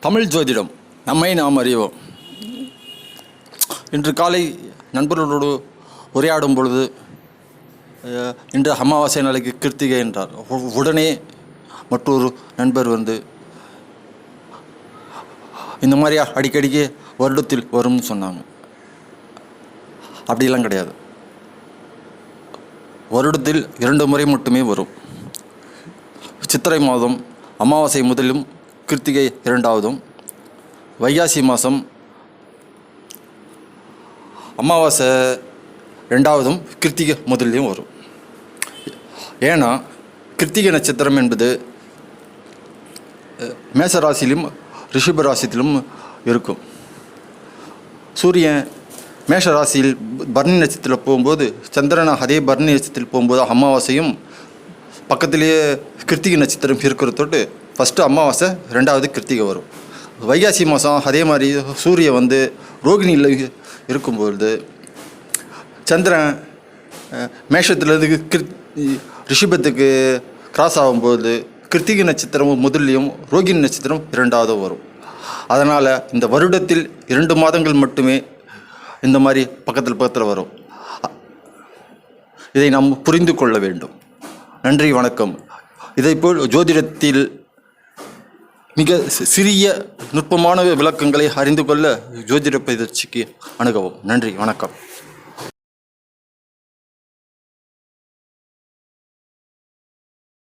தமிழ் ஜோதிடம் நம்மை நாம் அறிவோம். இன்று காலை நண்பர்களோடு உரையாடும் பொழுது இன்று அமாவாசை நாளைக்கு கிருத்திகை என்றார். உடனே மற்றொரு நண்பர் வந்து இந்த மாதிரி அடிக்கடிக்கு வருடத்தில் வரும்னு சொன்னாங்க. அப்படிலாம் கிடையாது. வருடத்தில் 2 முறை மட்டுமே வரும். சித்திரை மாதம் அமாவாசை முதலும் கிருத்திகை 2ஆவதும், வைகாசி மாதம் அமாவாசை 2ஆவதும் கிருத்திகை முதல்லையும் வரும். ஏன்னா கிருத்திகை நட்சத்திரம் என்பது மேச ராசியிலும் ரிஷப ராசியிலும் இருக்கும். சூரியன் மேஷ ராசியில் பரணி நட்சத்திரத்தில் போகும்போது, சந்திரன் அதே பரணி நட்சத்திரத்தில் போகும்போது அமாவாசையும் பக்கத்திலேயே கிருத்திகை நட்சத்திரம் இருக்கிறதோடு ஃபஸ்ட்டு அமாவாசை, 2ஆவது கிருத்திகை வரும். வைகாசி மாதம் அதே மாதிரி சூரியன் வந்து ரோகிணியில் இருக்கும்பொழுது, சந்திரன் மேஷத்துலேருந்து ரிஷபத்துக்கு கிராஸ் ஆகும்போது கிருத்திகை நட்சத்திரம் முதல்லையும் ரோகிணி நட்சத்திரம் 2ஆவது வரும். அதனால் இந்த வருடத்தில் 2 மாதங்கள் மட்டுமே இந்த மாதிரி பக்கத்தில் வரும். இதை நாம் புரிந்து கொள்ள வேண்டும். நன்றி, வணக்கம். இதைப்போல் ஜோதிடத்தில் மிக சிறிய நுட்பமான விளக்கங்களை அறிந்து கொள்ள ஜோதிட பயிற்சிக்கு அணுகவும். நன்றி, வணக்கம்.